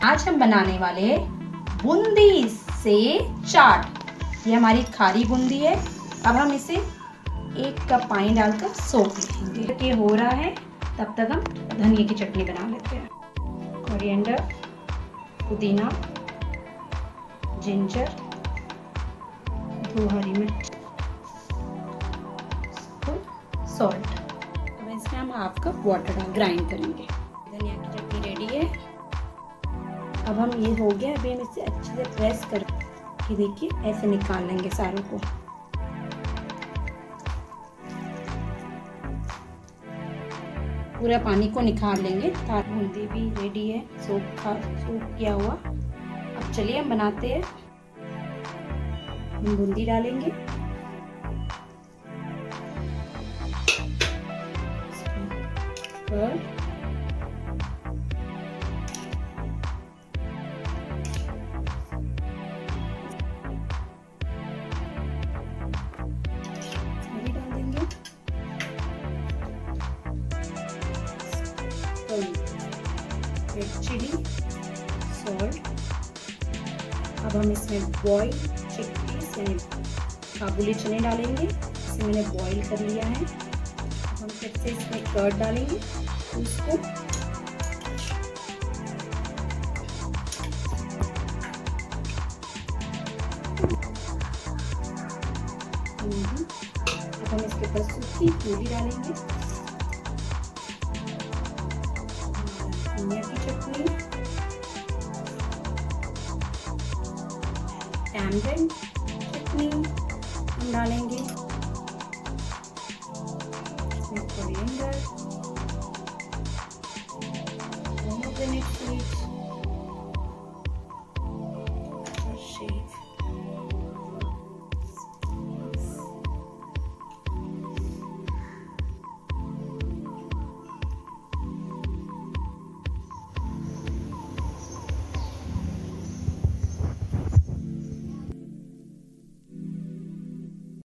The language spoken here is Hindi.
आज हम बनाने वाले बूंदी से चाट। ये हमारी खारी बूंदी है। अब हम इसे 1 कप पानी डालकर सोख लेंगे। ये हो रहा है तब तक हम धनिया की चटनी बना लेते हैं। कोरिएंडर, पुदीना, जिंजर, 2 हरी मिर्च, सॉल्ट। अब इसमें हम 1/2 कप वाटर डाल ग्राइंड करेंगे। धनिया की चटनी रेडी है। अब हम ये हो गया, अभी हम इसे अच्छे से प्रेस करके देखिए ऐसे निकाल लेंगे सारों को। पूरा पानी को निकाल लेंगे। चाट बूंदी भी रेडी है, सूख किया हुआ। अब चलिए हम बनाते हैं। हम बूंदी डालेंगे, रेड चिली, सॉल्ट। अब हम इसमें बॉयल चिकपीस यानी काबुली चने डालेंगे। इसे मैंने बॉईल कर लिया है। अब हम फिर से इसमें कर्ड डालेंगे। उसको अब हम इसके ऊपर सूखी पूरी डालेंगे, धनिया की चटनी, टैमरिंड चटनी हम डालेंगे, इसमें कोरिएंडर, पोमेग्रेनेट सीड्स,